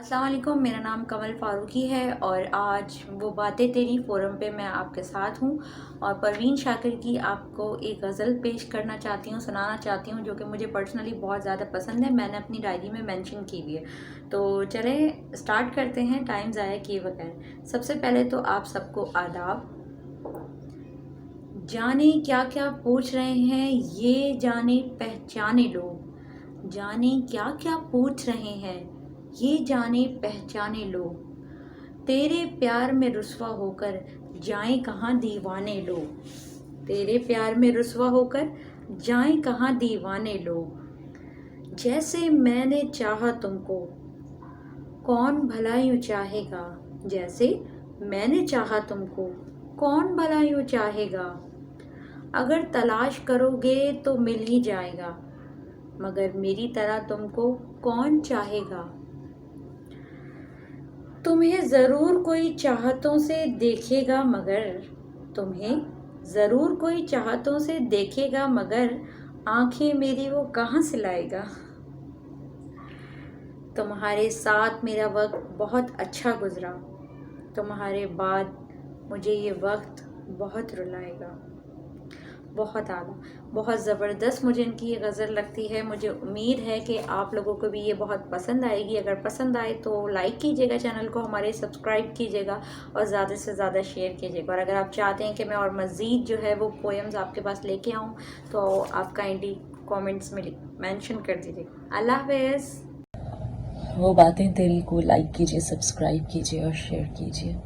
अस्सलाम वालेकुम, मेरा नाम कमल फ़ारूकी है और आज वो बातें तेरी फ़ोरम पे मैं आपके साथ हूँ और परवीन शाकिर की आपको एक गज़ल पेश करना चाहती हूँ, सुनाना चाहती हूँ, जो कि मुझे पर्सनली बहुत ज़्यादा पसंद है। मैंने अपनी डायरी में मेंशन की हुई है। तो चलें स्टार्ट करते हैं टाइम ज़ाया किए बगैर। सबसे पहले तो आप सबको आदाब। जाने क्या क्या पूछ रहे हैं, ये जाने पहचाने लोग। जाने क्या क्या पूछ रहे हैं, ये जाने पहचाने लोग। तेरे प्यार में रुसवा होकर जाएं कहाँ दीवाने लोग। तेरे प्यार में रुसवा होकर जाएं कहाँ दीवाने लोग। जैसे मैंने चाहा तुमको कौन भला यूं चाहेगा। जैसे मैंने चाहा तुमको कौन भला यूं चाहेगा। अगर तलाश करोगे तो मिल ही जाएगा, मगर मेरी तरह तुमको कौन चाहेगा। तुम्हें ज़रूर कोई चाहतों से देखेगा मगर तुम्हें ज़रूर कोई चाहतों से देखेगा मगर आंखें मेरी वो कहाँ से लाएगा। तुम्हारे साथ मेरा वक्त बहुत अच्छा गुजरा, तुम्हारे बाद मुझे ये वक्त बहुत रुलाएगा। बहुत आला, बहुत ज़बरदस्त मुझे इनकी ये गज़ल लगती है। मुझे उम्मीद है कि आप लोगों को भी ये बहुत पसंद आएगी। अगर पसंद आए तो लाइक कीजिएगा, चैनल को हमारे सब्सक्राइब कीजिएगा और ज़्यादा से ज़्यादा शेयर कीजिएगा। और अगर आप चाहते हैं कि मैं और मज़ीद जो है वो पोएम्स आपके पास लेके आऊँ तो आप काइंडली कॉमेंट्स में मेंशन कर दीजिएगा। अल्लाह हाफ़िज़। वो बातें तेरी को लाइक कीजिए, सब्सक्राइब कीजिए और शेयर कीजिए।